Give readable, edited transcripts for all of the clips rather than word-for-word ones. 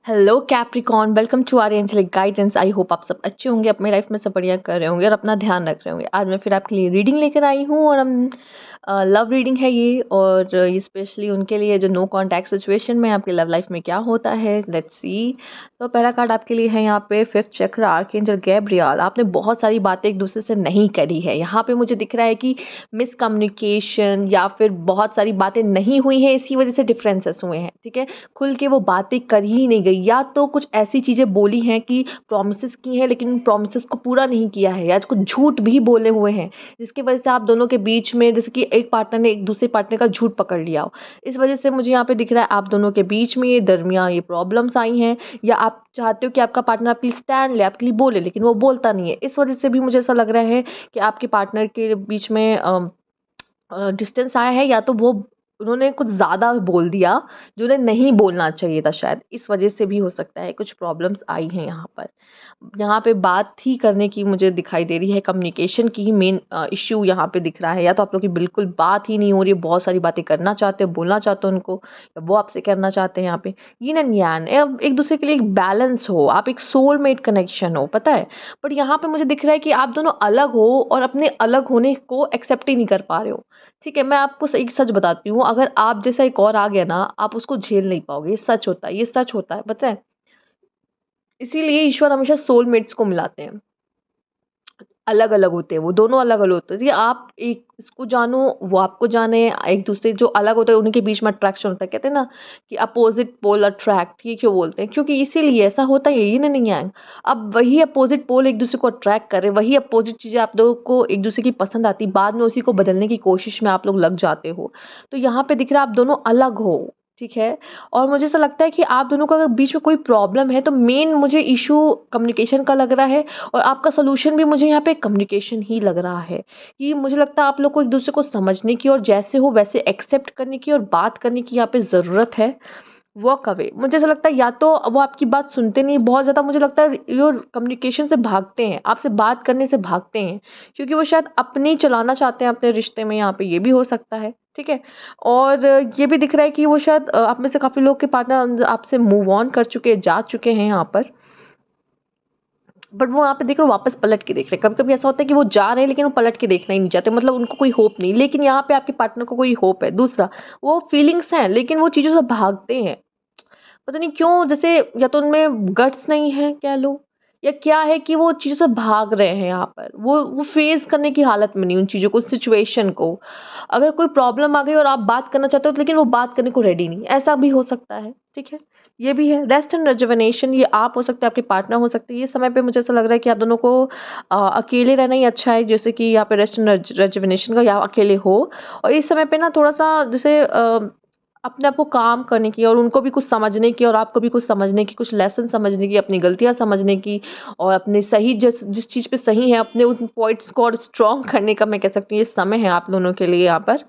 Hello Capricorn, welcome to our angelic guidance. I hope आप सब अच्छे होंगे, अपनी लाइफ में सब बढ़िया कर रहे होंगे और अपना ध्यान रख रहे होंगे। आज मैं फिर आपके लिए रीडिंग लेकर आई हूँ और हम लव रीडिंग है ये, और ये स्पेशली उनके लिए जो नो कॉन्टैक्ट सिचुएशन में आपके लव लाइफ में क्या होता है। Let's see. तो पहला कार्ड आपके लिए है यहाँ पे फिफ्थ चक्र, आर्कएंजल गैब्रियल। आपने बहुत सारी बातें एक दूसरे से नहीं करी है। यहाँ पे मुझे दिख रहा है कि मिसकम्युनिकेशन या फिर बहुत सारी बातें नहीं हुई हैं, इसी वजह से डिफरेंसेस हुए हैं। ठीक है, खुल के वो बातें कर ही नहीं गई, या तो कुछ ऐसी चीज़ें बोली हैं कि प्रॉमिसेस की हैं लेकिन उन प्रॉमिसेस को पूरा नहीं किया है, या कुछ झूठ भी बोले हुए हैं जिसकी वजह से आप दोनों के बीच में, जैसे कि एक पार्टनर ने एक दूसरे पार्टनर का झूठ पकड़ लिया हो। इस वजह से मुझे यहाँ पे दिख रहा है आप दोनों के बीच में ये दरमियान ये प्रॉब्लम्स आई हैं, या आप चाहते हो कि आपका पार्टनर आपके लिए स्टैंड ले, आपके लिए बोले, लेकिन वो बोलता नहीं है। इस वजह से भी मुझे ऐसा लग रहा है कि आपके पार्टनर के बीच में डिस्टेंस आया है, या तो वो उन्होंने कुछ ज़्यादा बोल दिया जो उन्हें नहीं बोलना चाहिए था। शायद इस वजह से भी हो सकता है कुछ प्रॉब्लम्स आई हैं यहाँ पर। यहाँ पे बात ही करने की मुझे दिखाई दे रही है, कम्युनिकेशन की ही मेन इश्यू यहाँ पे दिख रहा है। या तो आप लोग की बिल्कुल बात ही नहीं हो रही है, बहुत सारी बातें करना चाहते हो, बोलना चाहते हो उनको, या वो आपसे करना चाहते हैं। यहाँ पे यिन एंड यांग, एक दूसरे के लिए एक बैलेंस हो, आप एक सोलमेट कनेक्शन हो, पता है। बट यहाँ पे मुझे दिख रहा है कि आप दोनों अलग हो और अपने अलग होने को एक्सेप्ट ही नहीं कर पा रहे हो। ठीक है, मैं आपको एक सच बताती हूँ, अगर आप जैसा एक और आ गया ना, आप उसको झेल नहीं पाओगे। ये सच होता है, ये सच होता है, पता है। इसीलिए ईश्वर हमेशा सोलमेट्स को मिलाते हैं। अलग अलग होते हैं, वो दोनों अलग अलग होते हैं। ये आप एक इसको जानो, वो आपको जाने। एक दूसरे जो अलग होते हैं उनके बीच में अट्रैक्शन होता है। कहते हैं ना कि अपोजिट पोल अट्रैक्ट, ये क्यों बोलते हैं? क्योंकि इसीलिए ऐसा होता है, ये नहीं है। अब वही अपोजिट पोल एक दूसरे को अट्रैक्ट करे, वही अपोजिट चीज़ें आप लोगों को एक दूसरे की पसंद आती, बाद में उसी को बदलने की कोशिश में आप लोग लग जाते हो। तो यहाँ पे दिख रहा है आप दोनों अलग हो। ठीक है, और मुझे ऐसा लगता है कि आप दोनों का अगर बीच में कोई प्रॉब्लम है तो मेन मुझे इशू कम्युनिकेशन का लग रहा है, और आपका सोल्यूशन भी मुझे यहाँ पे कम्युनिकेशन ही लग रहा है। कि मुझे लगता है आप लोग को एक दूसरे को समझने की और जैसे हो वैसे एक्सेप्ट करने की और बात करने की यहाँ पे ज़रूरत है। वॉक अवे, मुझे ऐसा लगता है या तो वो आपकी बात सुनते नहीं बहुत ज़्यादा, मुझे लगता है ये कम्युनिकेशन से भागते हैं, आपसे बात करने से भागते हैं, क्योंकि वो शायद अपनी चलाना चाहते हैं अपने रिश्ते में। यहाँ पे ये भी हो सकता है। ठीक है, और ये भी दिख रहा है कि वो शायद आप में से काफ़ी लोग के पार्टनर आपसे मूव ऑन कर चुके, जा चुके हैं यहाँ पर। बट वो यहाँ पे देख रहे हो वापस पलट के देख रहे हैं। कभी-कभी ऐसा होता है कि वो जा रहे हैं लेकिन वो पलट के देखना ही नहीं चाहते, मतलब उनको कोई होप नहीं। लेकिन यहाँ पे आपके पार्टनर को कोई होप है। दूसरा, वो फीलिंग्स हैं लेकिन वो चीज़ों से भागते हैं। पता नहीं क्यों, जैसे या तो उनमें गट्स नहीं है कह लो, या क्या है कि वो चीज़ों से भाग रहे हैं यहाँ पर। वो फेस करने की हालत में नहीं उन चीज़ों को, सिचुएशन को। अगर कोई प्रॉब्लम आ गई और आप बात करना चाहते हो, तो लेकिन वो बात करने को रेडी नहीं, ऐसा भी हो सकता है। ठीक है, ये भी है। रेस्ट एंड रेजुवेनेशन, ये आप हो सकते हैं, आपके पार्टनर हो सकते हैं। ये समय पे मुझे ऐसा लग रहा है कि आप दोनों को अकेले रहना ही अच्छा है, जैसे कि यहाँ पे रेस्ट एंड रेजुवेनेशन का, या अकेले हो। और इस समय पे ना थोड़ा सा जैसे अपने आप को काम करने की, और उनको भी कुछ समझने की, और आपको भी कुछ समझने की, कुछ लेसन समझने की, अपनी गलतियाँ समझने की, और अपने सही जिस जिस चीज़ पे सही है अपने उन पॉइंट्स को और स्ट्रॉन्ग करने का, मैं कह सकती हूँ ये समय है आप दोनों के लिए यहाँ पर।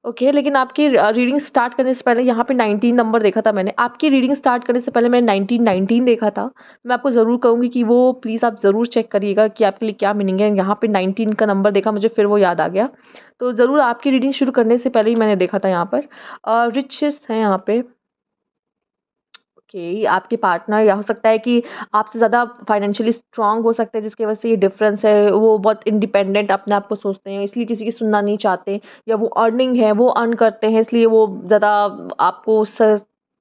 ओके, लेकिन आपकी रीडिंग स्टार्ट करने से पहले यहाँ पे 19 नंबर देखा था मैंने। आपकी रीडिंग स्टार्ट करने से पहले मैंने 1919 देखा था। मैं आपको ज़रूर कहूँगी कि वो प्लीज़ आप ज़रूर चेक करिएगा कि आपके लिए क्या मीनिंग है। यहाँ पे 19 का नंबर देखा, मुझे फिर वो याद आ गया। तो ज़रूर आपकी रीडिंग शुरू करने से पहले ही मैंने देखा था यहाँ पर। रिचेस है यहाँ पे। ओके, आपके पार्टनर या हो सकता है कि आपसे ज़्यादा फाइनेंशियली स्ट्रांग हो सकते हैं, जिसकी वजह से ये डिफरेंस है। वो बहुत इंडिपेंडेंट अपने आप को सोचते हैं, इसलिए किसी की सुनना नहीं चाहते, या वो अर्निंग है, वो अर्न करते हैं, इसलिए वो ज़्यादा आपको उस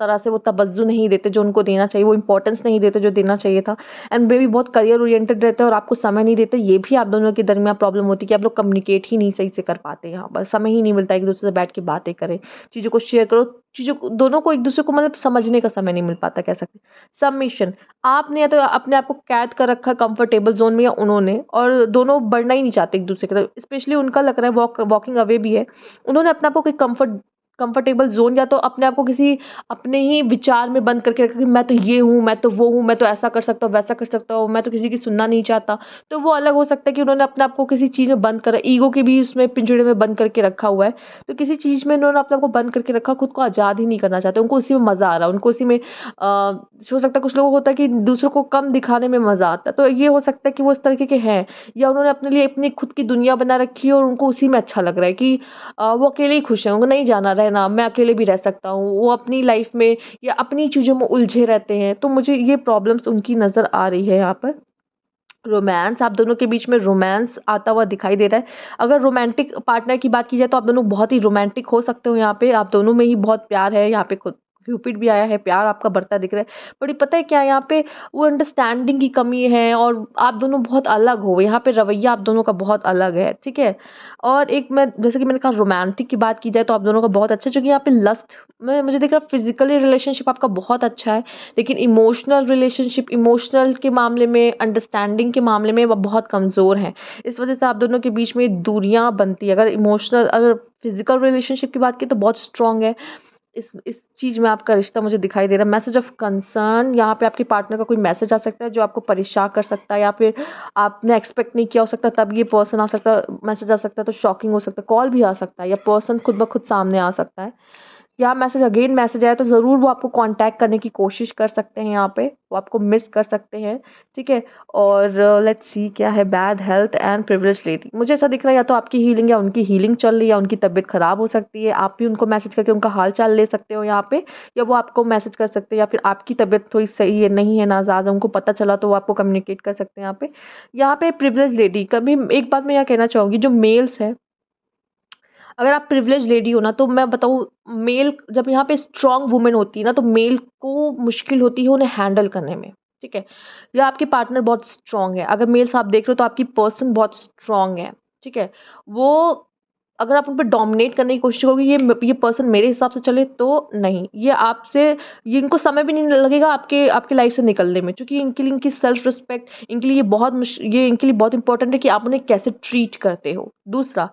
तरह से वो तवज्जो नहीं देते जो उनको देना चाहिए, वो इंपॉर्टेंस नहीं देते जो देना चाहिए था। एंड वे भी बहुत करियर ओरिएंटेड रहते हैं और आपको समय नहीं देते। ये भी आप दोनों के दरमियान प्रॉब्लम होती है कि आप लोग कम्युनिकेट ही नहीं सही से कर पाते। यहाँ पर समय ही नहीं मिलता एक दूसरे से बैठ के बातें करें, चीज़ों को शेयर करो, चीज़ों को दोनों को एक दूसरे को मतलब समझने का समय नहीं मिल पाता, कह सकते हैं। सबमिशन, आपने या तो अपने आप को कैद कर रखा है कंफर्टेबल जोन में, या उन्होंने, और दोनों बढ़ना ही नहीं चाहते एक दूसरे की तरफ। स्पेशली उनका लग रहा है वॉकिंग अवे भी है। उन्होंने अपने आप को कोई कंफर्टेबल जोन, या तो अपने आप को किसी अपने ही विचार में बंद करके रखा कि मैं तो ये हूँ, मैं तो वो हूँ, मैं तो ऐसा कर सकता हूँ, वैसा कर सकता हूँ, मैं तो किसी की सुनना नहीं चाहता। तो वो अलग हो सकता है कि उन्होंने अपने आप को किसी चीज़ में बंद करा, ईगो के भी उसमें पिंजड़े में बंद करके रखा हुआ है। तो किसी चीज़ में उन्होंने अपने आप को बंद करके रखा, खुद को आज़ाद ही नहीं करना चाहते, उनको उसी में मज़ा आ रहा है, उनको उसी में हो सकता है कुछ लोगों को होता है कि दूसरों को कम दिखाने में मज़ा आता है। तो ये हो सकता है कि वो इस तरीके के हैं, या उन्होंने अपने लिए अपनी खुद की दुनिया बना रखी है और उनको उसी में अच्छा लग रहा है कि वो अकेले ही खुश हैं, उनको नहीं जाना ना, मैं अकेले भी रह सकता हूँ। वो अपनी लाइफ़ में या अपनी चीज़ों में उलझे रहते हैं, तो मुझे ये प्रॉब्लम्स उनकी नज़र आ रही है यहाँ पर। रोमांस, आप दोनों के बीच में रोमांस आता हुआ दिखाई दे रहा है। अगर रोमांटिक पार्टनर की बात की जाए तो आप दोनों बहुत ही रोमांटिक हो सकते हो यहाँ पे, आप दोनों में ही बहुत प्यार है, यहाँ पे खुद क्यूपिड भी आया है, प्यार आपका बढ़ता दिख रहा है। बट ये पता है क्या, यहाँ पे वो अंडरस्टैंडिंग की कमी है और आप दोनों बहुत अलग हो, यहाँ पे रवैया आप दोनों का बहुत अलग है, ठीक है? और एक मैं जैसे कि मैंने कहा रोमांटिक की बात की जाए तो आप दोनों का बहुत अच्छा है, क्योंकि यहाँ पे लस्ट में मुझे दिख रहा है फिज़िकली रिलेशनशिप आपका बहुत अच्छा है, लेकिन इमोशनल रिलेशनशिप, इमोशनल के मामले में, अंडरस्टैंडिंग के मामले में वो बहुत कमज़ोर हैं। इस वजह से आप दोनों के बीच में दूरियाँ बनती हैं। अगर फिज़िकल रिलेशनशिप की बात की तो बहुत स्ट्रॉन्ग है। इस चीज़ में आपका रिश्ता मुझे दिखाई दे रहा है। मैसेज ऑफ कंसर्न, यहाँ पे आपके पार्टनर का कोई मैसेज आ सकता है जो आपको परेशान कर सकता है, या फिर आपने एक्सपेक्ट नहीं किया हो सकता, तब ये पर्सन आ सकता है, मैसेज आ सकता है, तो शॉकिंग हो सकता है, कॉल भी आ सकता है या पर्सन खुद ब खुद सामने आ सकता है। या मैसेज आया तो ज़रूर वो आपको कॉन्टैक्ट करने की कोशिश कर सकते हैं यहाँ पे, वो आपको मिस कर सकते हैं, ठीक है? और लेट्स सी क्या है, bad health and privilege lady. मुझे ऐसा दिख रहा है या तो आपकी हीलिंग या उनकी हीलिंग चल रही है, या उनकी तबीयत ख़राब हो सकती है। आप भी उनको मैसेज करके उनका हाल-चाल ले सकते हो यहाँ पे, या वो आपको मैसेज कर सकते हैं, या फिर आपकी तबीयत थोड़ी सही है, नहीं है, नाज़ाज़ है, उनको पता चला तो वो आपको कम्युनिकेट कर सकते हैं यहाँ पे। यहाँ पे प्रिविलेज लेडी, कभी एक बात मैं यहाँ कहना चाहूँगी, जो मेल्स हैं, अगर आप प्रिविलेज लेडी हो ना, तो मैं बताऊँ, मेल जब यहाँ पे स्ट्रॉन्ग वुमन होती है ना, तो मेल को मुश्किल होती है उन्हें हैंडल करने में, ठीक है? या आपके पार्टनर बहुत स्ट्रॉन्ग है, अगर मेल्स आप देख रहे हो तो आपकी पर्सन बहुत स्ट्रॉन्ग है, ठीक है? वो अगर आप उन पे डोमिनेट करने की कोशिश करोगे, ये पर्सन मेरे हिसाब से चले तो नहीं, ये इनको समय भी नहीं लगेगा आपके आपकी लाइफ से निकलने में, क्योंकि इनके लिए इनकी सेल्फ रिस्पेक्ट, इनके लिए ये इनके लिए बहुत इंपॉर्टेंट है कि आप उन्हें कैसे ट्रीट करते हो। दूसरा,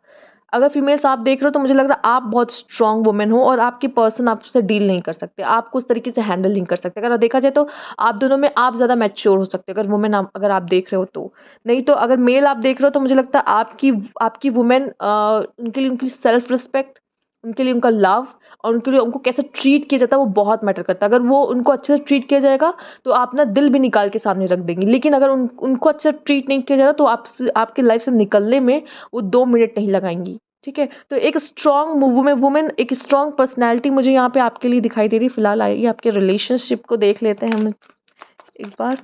अगर फीमेल्स आप देख रहे हो तो मुझे लग रहा है आप बहुत स्ट्रॉन्ग वुमन हो और आपकी पर्सन आपसे डील नहीं कर सकते, आपको उस तरीके से हैंडल नहीं कर सकते। अगर देखा जाए तो आप दोनों में आप ज़्यादा मैच्योर हो सकते हो, अगर आप देख रहे हो तो। नहीं तो अगर मेल आप देख रहे हो तो मुझे लगता है आपकी आपकी वुमेन उनके लिए उनकी सेल्फ रिस्पेक्ट, उनके लिए उनका लव और उनके लिए उनको कैसे ट्रीट किया जाता है वो बहुत मैटर करता है। अगर वो उनको अच्छे से ट्रीट किया जाएगा तो आप ना दिल भी निकाल के सामने रख देंगी, लेकिन अगर उनको अच्छे से ट्रीट नहीं किया जा रहा तो आपकी लाइफ से निकलने में वो 2 मिनट नहीं लगाएंगी, ठीक है? तो एक स्ट्रॉन्ग वुमेन, एक स्ट्रॉन्ग पर्सनैलिटी मुझे यहाँ पे आपके लिए दिखाई दे रही है। फिलहाल आइए आपके रिलेशनशिप को देख लेते हैं हम एक बार।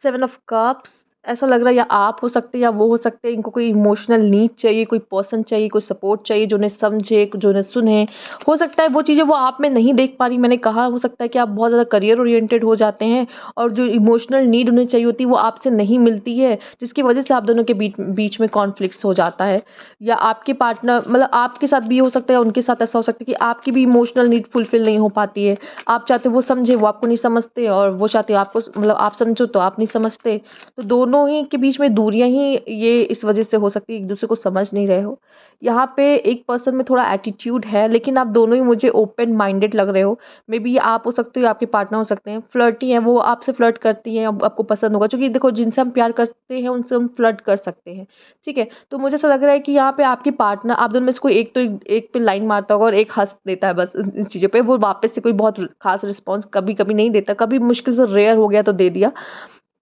7 ऑफ कप्स, ऐसा लग रहा है या आप हो सकते हैं या वो हो सकते हैं, इनको कोई इमोशनल नीड चाहिए, कोई पर्सन चाहिए, कोई सपोर्ट चाहिए जो उन्हें समझे, जो उन्हें सुने। हो सकता है वो चीज़ें वो आप में नहीं देख पा रही, मैंने कहा हो सकता है कि आप बहुत ज़्यादा करियर ओरिएंटेड हो जाते हैं और जो इमोशनल नीड उन्हें चाहिए होती है वो आपसे नहीं मिलती है, जिसकी वजह से आप दोनों के बीच बीच में कॉन्फ्लिक्ट्स हो जाता है। या आपके पार्टनर, मतलब आपके साथ भी हो सकता है, उनके साथ ऐसा हो सकता है कि आपकी भी इमोशनल नीड फुलफिल नहीं हो पाती है। आप चाहते हो वो समझे, वो आपको नहीं समझते, और वो चाहते हो आपको, मतलब आप समझो तो आप नहीं समझते। तो दोनों ही के बीच में दूरियां ही ये इस वजह से हो सकती है, एक दूसरे को समझ नहीं रहे हो। यहाँ पे एक पर्सन में थोड़ा एटीट्यूड है, लेकिन आप दोनों ही मुझे ओपन माइंडेड लग रहे हो। मे बी ये आप हो सकते हो या आपके पार्टनर हो सकते हैं। फ्लर्टी है, वो आपसे फ्लर्ट करती हैं, आपको पसंद होगा, क्योंकि देखो जिनसे हम प्यार करते हैं उनसे हम फ्लर्ट कर सकते हैं, ठीक है? तो मुझे ऐसा लग रहा है कि यहाँ पे आपके पार्टनर, आप दोनों में से कोई एक तो एक पे लाइन मारता होगा और एक हंस देता है बस इन चीज़ों पे, वो वापस से कोई बहुत खास रिस्पॉन्स कभी कभी नहीं देता, कभी मुश्किल से रेयर हो गया तो दे दिया।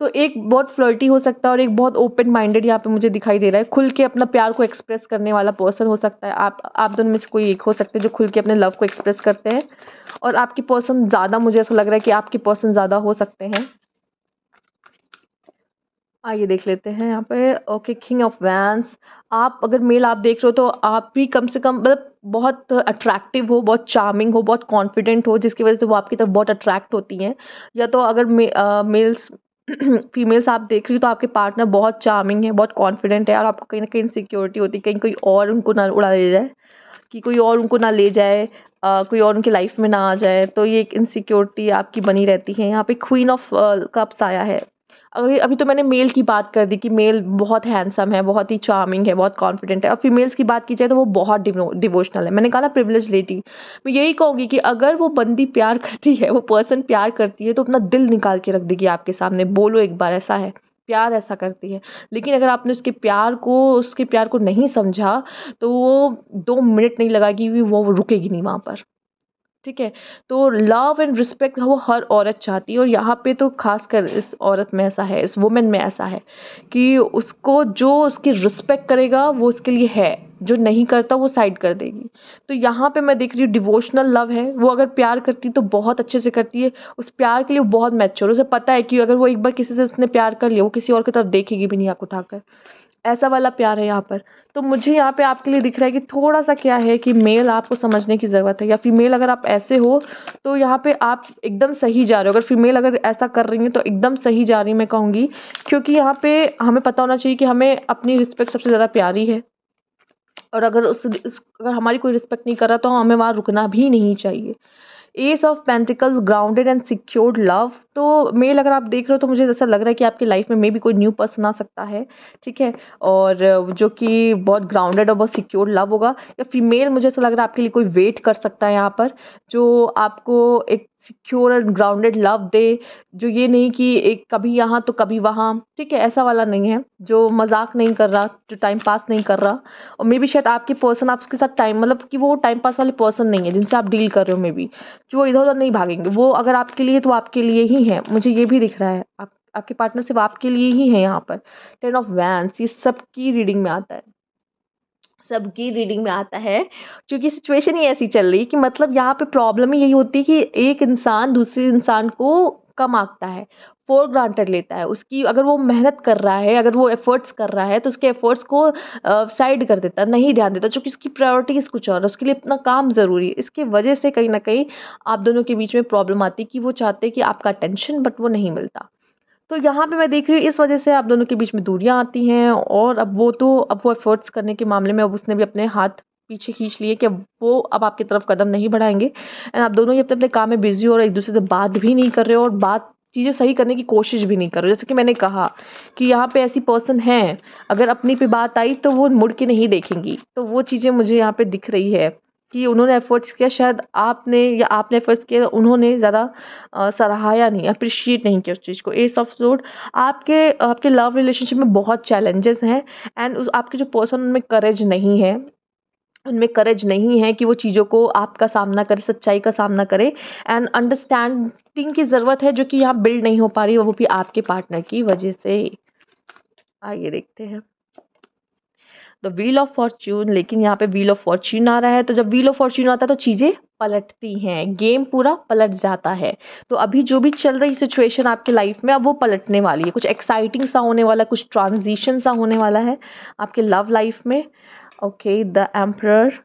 तो एक बहुत फ्लर्टी हो सकता है और एक बहुत ओपन माइंडेड यहाँ पे मुझे दिखाई दे रहा है, खुल के अपना प्यार को एक्सप्रेस करने वाला पर्सन हो सकता है। आप दोनों में से कोई एक हो सकते हैं जो खुल के अपने लव को एक्सप्रेस करते हैं, और आपकी पर्सन ज़्यादा, मुझे ऐसा लग रहा है कि आपके पर्सन ज़्यादा हो सकते हैं। आइए देख लेते हैं यहाँ पे। ओके, किंग ऑफ वैंस, आप अगर मेल आप देख रहे हो तो आप भी कम से कम, मतलब बहुत अट्रैक्टिव हो, बहुत चार्मिंग हो, बहुत कॉन्फिडेंट हो, जिसकी वजह से वो आपकी तरफ बहुत अट्रैक्ट होती हैं। या तो अगर मेल्स फीमेल्स आप देख रही हो तो आपके पार्टनर बहुत चार्मिंग है, बहुत कॉन्फिडेंट है, और आपको कहीं ना कहीं इनसिक्योरिटी होती है, कहीं कोई और उनको ना उड़ा ले जाए, कि कोई और उनको ना ले जाए, कोई और उनकी लाइफ में ना आ जाए, तो ये एक इनसिक्योरिटी आपकी बनी रहती है। यहाँ पे क्वीन ऑफ कप्स आया है। अभी अभी तो मैंने मेल की बात कर दी कि मेल बहुत हैंडसम है, बहुत ही चार्मिंग है, बहुत कॉन्फिडेंट है, और फीमेल्स की बात की जाए तो वो बहुत डिवोशनल है। मैंने कहा ना प्रिविलेज लेडी, मैं यही कहूँगी कि अगर वो बंदी प्यार करती है, वो पर्सन प्यार करती है, तो अपना दिल निकाल के रख देगी आपके सामने, बोलो एक बार, ऐसा है, प्यार ऐसा करती है। लेकिन अगर आपने उसके प्यार को नहीं समझा, तो वो 2 मिनट नहीं लगाएगी, वो रुकेगी नहीं वहाँ पर। ठीक है? तो लव एंड रिस्पेक्ट वो हर औरत चाहती है, और यहाँ पे तो ख़ासकर इस औरत में ऐसा है, इस वुमन में ऐसा है कि उसको जो उसकी रिस्पेक्ट करेगा वो उसके लिए है, जो नहीं करता वो साइड कर देगी। तो यहाँ पे मैं देख रही हूँ डिवोशनल लव है, वो अगर प्यार करती है तो बहुत अच्छे से करती है, उस प्यार के लिए वो बहुत मैच्योर, उसे पता है कि अगर वो एक बार किसी से उसने प्यार कर लिया, वो किसी और की तरफ देखेगी भी नहीं आँख उठाकर। ऐसा वाला प्यार है यहाँ पर। तो मुझे यहाँ पे आपके लिए दिख रहा है कि थोड़ा-सा क्या है कि मेल आपको समझने की ज़रूरत है, या फीमेल अगर आप ऐसे हो, तो यहाँ पे आप एकदम सही जा रहे हो। अगर फीमेल अगर ऐसा कर रही हैं, तो एकदम सही जा रही हैं मैं कहूँगी। क्योंकि यहाँ पे हमें पता होना चाहिए कि हमें अपनी रिस्पेक्ट सबसे ज़्यादा प्यारी है, और अगर अगर हमारी कोई रिस्पेक्ट नहीं कर रहा, तो हमें वहाँ रुकना भी नहीं चाहिए। S of pentacles, grounded and secured love. तो मेल अगर आप देख रहे हो, तो मुझे ऐसा लग रहा है कि आपकी लाइफ में मे बी कोई न्यू पर्सन आ सकता है, ठीक है? और जो कि बहुत ग्राउंडेड और बहुत सिक्योर्ड लव होगा। या फीमेल, मुझे ऐसा लग रहा है आपके लिए कोई वेट कर सकता है यहाँ पर, जो आपको एक secure and grounded love they, जो ये नहीं कि एक कभी यहाँ तो कभी वहाँ, ठीक है? ऐसा वाला नहीं है, जो मजाक नहीं कर रहा, जो टाइम पास नहीं कर रहा। और मे बी शायद आपकी पर्सन आपके साथ टाइम, मतलब कि वो टाइम पास वाले पर्सन नहीं है जिनसे आप डील कर रहे हो, मे बी जो इधर-उधर नहीं भागेंगे, वो अगर आपके लिए तो आपके लिए ही हैं, मुझे ये भी दिख रहा है। आपके पार्टनर सिर्फ़ आपके लिए ही है यहाँ पर। 10 ऑफ वैन्स, ये सबकी रीडिंग में आता है, सबकी रीडिंग में आता है, क्योंकि सिचुएशन ही ऐसी चल रही है कि मतलब यहाँ पे प्रॉब्लम ही यही होती है कि एक इंसान दूसरे इंसान को कम आँकता है, फॉर ग्रांटेड लेता है। उसकी अगर वो मेहनत कर रहा है, अगर वो एफर्ट्स कर रहा है, तो उसके एफर्ट्स को साइड कर देता है, नहीं ध्यान देता, चूँकि उसकी प्रायोरिटीज़ कुछ और है, उसके लिए अपना काम ज़रूरी है। इसकी वजह से कहीं न कहीं आप दोनों के बीच में प्रॉब्लम आती है कि वो चाहते हैं कि आपका अटेंशन, बट वो नहीं मिलता। तो यहाँ पे मैं देख रही हूँ इस वजह से आप दोनों के बीच में दूरियाँ आती हैं, और अब वो एफ़र्ट्स करने के मामले में अब उसने भी अपने हाथ पीछे खींच लिए कि अब वो अब आपकी तरफ कदम नहीं बढ़ाएँगे, एंड आप दोनों ही अपने-अपने काम में बिज़ी हो और एक-दूसरे से बात भी नहीं कर रहे हो, और चीज़ें सही करने की कोशिश भी नहीं कर रहे हो। जैसे कि मैंने कहा कि यहाँ पे ऐसी पर्सन हैं, अगर अपनी पे बात आई तो वो मुड़ के नहीं देखेंगी। तो वो चीज़ें मुझे यहाँ पे दिख रही है कि उन्होंने एफ़र्ट्स किया, शायद आपने एफ़र्ट्स किए, उन्होंने ज़्यादा सराहाया नहीं, एप्रिशिएट नहीं किया उस चीज़ को। एस ऑफ सोर्ड, आपके आपके लव रिलेशनशिप में बहुत चैलेंजेस हैं, एंड उस आपके जो पर्सन, उनमें करेज नहीं है, उनमें करेज नहीं है कि वो चीज़ों को आपका सामना करे, सच्चाई का सामना करे, एंड अंडरस्टैंडिंग की ज़रूरत है, जो कि यहाँ बिल्ड नहीं हो पा रही है, वो भी आपके पार्टनर की वजह से। आइए देखते हैं। द व्हील ऑफ फॉर्च्यून, लेकिन यहाँ पे व्हील ऑफ फॉर्च्यून आ रहा है, तो जब व्हील ऑफ फॉर्च्यून आता है तो चीज़ें पलटती हैं, गेम पूरा पलट जाता है। तो अभी जो भी चल रही सिचुएशन आपकी लाइफ में, अब वो पलटने वाली है, कुछ एक्साइटिंग सा होने वाला है, कुछ ट्रांजिशन सा होने वाला है आपके लव लाइफ में। Okay, the emperor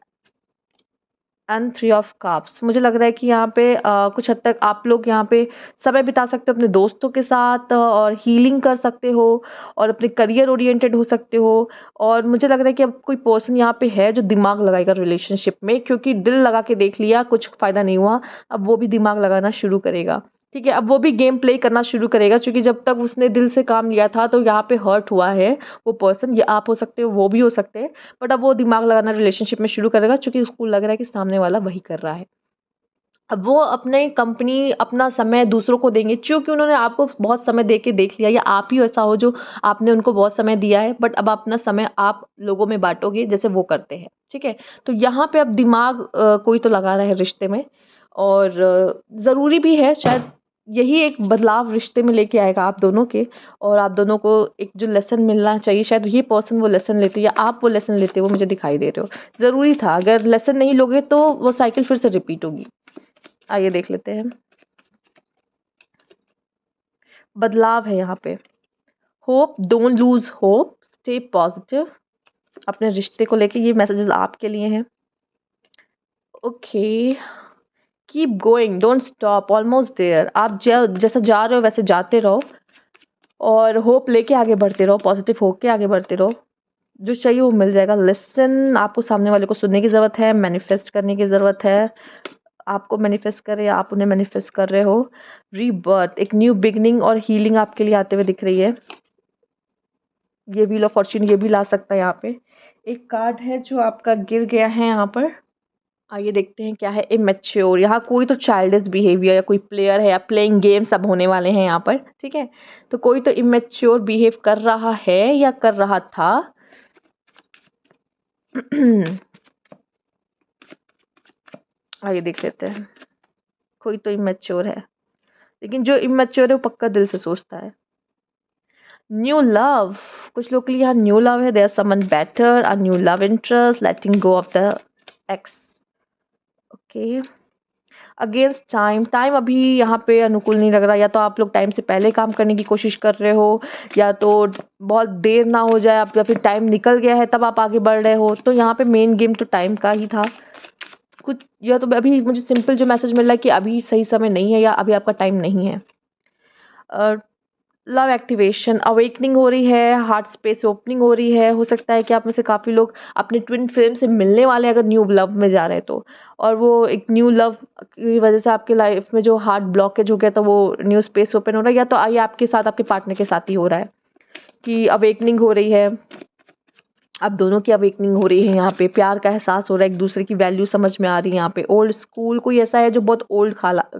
and three of cups, मुझे लग रहा है कि यहाँ पे कुछ हद तक आप लोग यहाँ पे समय बिता सकते हो अपने दोस्तों के साथ, और हीलिंग कर सकते हो, और अपने करियर ओरिएंटेड हो सकते हो। और मुझे लग रहा है कि अब कोई पर्सन यहाँ पे है जो दिमाग लगाएगा रिलेशनशिप में, क्योंकि दिल लगा के देख लिया, कुछ फ़ायदा नहीं हुआ, अब वो भी दिमाग लगाना शुरू करेगा। ठीक है, अब वो भी गेम प्ले करना शुरू करेगा, क्योंकि जब तक उसने दिल से काम लिया था, तो यहाँ पे हर्ट हुआ है वो पर्सन, ये आप हो सकते हो, वो भी हो सकते हैं। बट अब वो दिमाग लगाना रिलेशनशिप में शुरू करेगा, क्योंकि उसको लग रहा है कि सामने वाला वही कर रहा है। अब वो अपने कंपनी, अपना समय दूसरों को देंगे, चूँकि उन्होंने आपको बहुत समय दे के देख लिया, या आप ही ऐसा हो जो आपने उनको बहुत समय दिया है, बट अब अपना समय आप लोगों में बाँटोगे जैसे वो करते हैं, ठीक है? तो यहाँ पे अब दिमाग कोई तो लगा रहा है रिश्ते में, और ज़रूरी भी है, शायद यही एक बदलाव रिश्ते में लेके आएगा आप दोनों के, और आप दोनों को एक जो लेसन मिलना चाहिए, शायद ये पर्सन वो लेसन लेते, या आप वो लेसन लेते, वो मुझे दिखाई दे रहे हो। ज़रूरी था, अगर लेसन नहीं लोगे तो वो साइकिल फिर से रिपीट होगी। आइए देख लेते हैं। बदलाव है यहाँ पे। Hope, don't lose hope, stay positive. अपने रिश्ते को लेके ये मैसेजेस आपके लिए हैं। Okay, keep going, don't stop, almost there. आप ज जैसा जा रहे हो वैसे जाते रहो, और होप लेके आगे बढ़ते रहो, पॉज़िटिव होके आगे बढ़ते रहो। जो चाहिए वो मिल जाएगा। लिसन, आपको सामने वाले को सुनने की ज़रूरत है, मैनिफेस्ट करने की ज़रूरत है। आपको मैनिफेस्ट कर रहे हैं, आप उन्हें मैनिफेस्ट कर रहे हो। रीबर्थ, एक न्यू बिगिनिंग और हीलिंग आपके लिए आते हुए दिख रही है। ये व्हील ऑफ फॉर्च्यून ये भी ला सकता है यहाँ पे। एक कार्ड है जो आपका गिर गया है यहाँ पर। आइए देखते हैं क्या है। इमैच्योर, यहाँ कोई तो चाइल्डिश बिहेवियर, या कोई प्लेयर है, या प्लेइंग गेम सब होने वाले हैं यहाँ पर, ठीक है? तो कोई तो इमैच्योर बिहेव कर रहा है या कर रहा था। आइए देख लेते हैं। कोई तो इमैच्योर है, लेकिन जो इमैच्योर है वो पक्का दिल से सोचता है। न्यू लव, कुछ लोग के लिए यहाँ न्यू लव है, there someone better, a new love interest, letting go of the ex. Okay, against time, time अभी यहाँ पे अनुकूल नहीं लग रहा। या तो आप लोग टाइम से पहले काम करने की कोशिश कर रहे हो, या तो बहुत देर ना हो जाए आप, या फिर टाइम निकल गया है तब आप आगे बढ़ रहे हो। तो यहाँ पे मेन गेम तो टाइम का ही था कुछ। या तो अभी मुझे सिंपल जो मैसेज मिल रहा है कि अभी सही समय नहीं है, या अभी आपका टाइम नहीं है। लव एक्टिवेशन, अवेकनिंग हो रही है, हार्ट स्पेस ओपनिंग हो रही है। हो सकता है कि आप में से काफ़ी लोग अपने ट्विन फ्लेम से मिलने वाले हैं, अगर न्यू लव में जा रहे हैं तो। और वो एक न्यू लव की वजह से आपके लाइफ में जो हार्ट ब्लॉकेज हो गया था वो न्यू स्पेस ओपन हो रहा है। या तो ये आपके साथ आपके पार्टनर के साथ ही हो रहा है कि अवेकनिंग हो रही है, अब दोनों की अवेकनिंग हो रही है। यहाँ पे प्यार का एहसास हो रहा है, एक दूसरे की वैल्यू समझ में आ रही है। यहाँ पे ओल्ड स्कूल कोई ऐसा है जो बहुत ओल्ड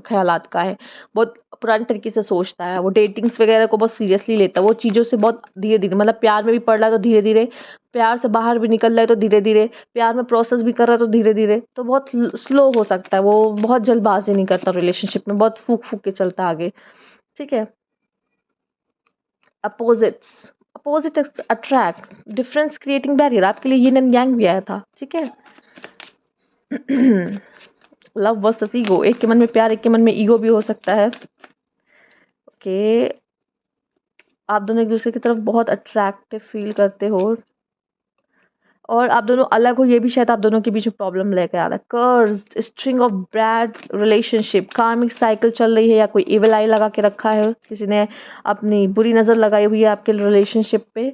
ख्यालात का है, बहुत पुराने तरीके से सोचता है, वो डेटिंग्स वगैरह को बहुत सीरियसली लेता है, वो चीज़ों से बहुत धीरे धीरे, मतलब प्यार में भी पड़ रहा है तो धीरे धीरे, प्यार से बाहर भी निकल रहा है तो धीरे धीरे, प्यार में प्रोसेस भी कर रहा है तो धीरे धीरे। तो बहुत स्लो हो सकता है, वो बहुत जल्दबाजी नहीं करता रिलेशनशिप में, बहुत फूक फूक के चलता है आगे। ठीक है। Opposites, opposite attract, difference creating barrier, आपके लिए यिन एंड यांग भी आया था। ठीक है। लव वर्सेस ईगो, एक के मन में प्यार, एक के मन में ईगो भी हो सकता है। ओके, आप दोनों एक दूसरे की तरफ बहुत अट्रैक्टिव फील करते हो, और आप दोनों अलग हो, ये भी शायद आप दोनों के बीच में प्रॉब्लम लेके आ रहा है। कर्स, स्ट्रिंग ऑफ बैड रिलेशनशिप, कार्मिक साइकिल चल रही है, या कोई इविल आई लगा के रखा है, किसी ने अपनी बुरी नज़र लगाई हुई है आपके रिलेशनशिप पे।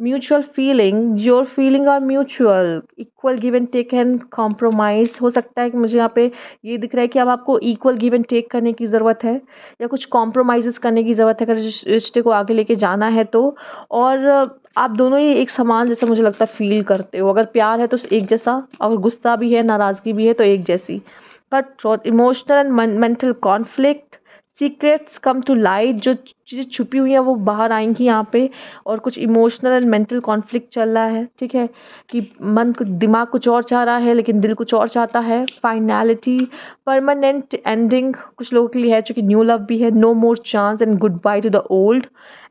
Mutual feeling, your feeling are mutual, equal give and take and compromise. हो सकता है कि मुझे यहाँ पे ये दिख रहा है कि अब आपको इक्वल गिव एंड टेक करने की ज़रूरत है, या कुछ कॉम्प्रोमाइज़ करने की ज़रूरत है अगर रिश्ते को आगे लेके जाना है तो। और आप दोनों ही एक समान जैसा मुझे लगता है फ़ील करते हो। अगर प्यार है तो एक जैसा, और गुस्सा भी है, नाराज़गी भी है तो एक जैसी। But emotional and mental conflict, secrets come to light, जो चीज़ें छुपी हुई हैं वो बाहर आएंगी यहाँ पे। और कुछ इमोशनल एंड मेंटल कॉन्फ्लिक्ट चल रहा है। ठीक है, कि दिमाग कुछ और चाह रहा है लेकिन दिल कुछ और चाहता है। फाइनैलिटी, परमानेंट एंडिंग कुछ लोगों के लिए है, जो कि न्यू लव भी है। No more chance and goodbye to the old.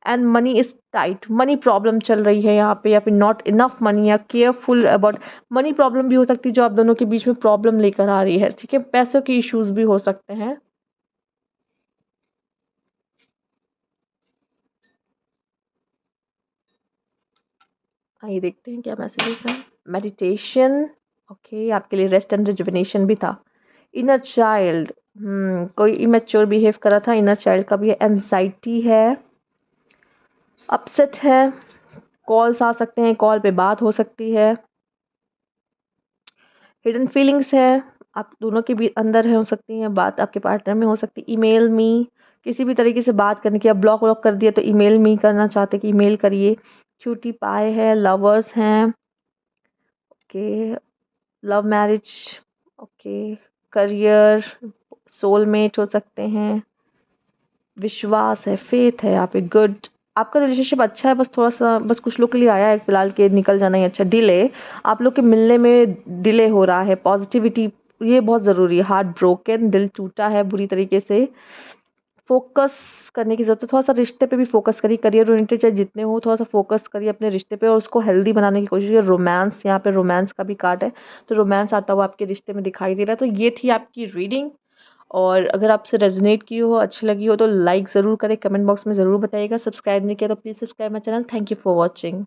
And money is tight, money problem चल रही है यहाँ पे, या फिर नॉट इनफ मनी, या केयरफुल अबाउट मनी प्रॉब्लम भी हो सकती है जो आप दोनों के बीच में प्रॉब्लम लेकर आ रही है। ठीक है, पैसों के इश्यूज भी हो सकते हैं। आइए देखते हैं क्या मैसेजेस हैं। मेडिटेशन, ओके, आपके लिए रेस्ट एंड रिजुविनेशन भी था। इनर चाइल्ड, कोई इमेच्योर बिहेव कर रहा था, इनर चाइल्ड का भी है। एंजाइटी है, अपसेट है, कॉल्स आ सकते हैं, कॉल पे बात हो सकती है। हिडन फीलिंग्स है, आप दोनों के भी अंदर है, हो सकती हैं, बात आपके पार्टनर में हो सकती है। ईमेल मी, किसी भी तरीके से बात करने की, अब ब्लॉक व्लॉक कर दिया तो ईमेल मी करना चाहते कि ईमेल करिए। क्यूटी पाए है, लवर्स हैं, okay, love marriage, okay, career, soulmate हो सकते हैं, विश्वास है, फेथ है, आप एक गुड, आपका रिलेशनशिप अच्छा है, बस थोड़ा सा, बस कुछ लोग के लिए आया है फिलहाल के निकल जाना ही अच्छा। डिले, आप लोग के मिलने में डिले हो रहा है। पॉजिटिविटी, ये बहुत ज़रूरी है। हार्ट ब्रोकन, दिल टूटा है बुरी तरीके से। फोकस करने की ज़रूरत है, थोड़ा सा रिश्ते पे भी फोकस करिए। करियर ओरिएंटेड चाहे जितने हो, थोड़ा सा फोकस करिए अपने रिश्ते पे और उसको हेल्दी बनाने की कोशिश करिए। रोमांस, यहाँ पे रोमांस का भी कार्ड है, तो रोमांस आता हुआ आपके रिश्ते में दिखाई दे रहा है। तो ये थी आपकी रीडिंग, और अगर आपसे रेजोनेट की हो, अच्छी लगी हो तो लाइक ज़रूर करें, कमेंट बॉक्स में ज़रूर बताइएगा। सब्सक्राइब नहीं किया तो please subscribe my channel. Thank you for watching.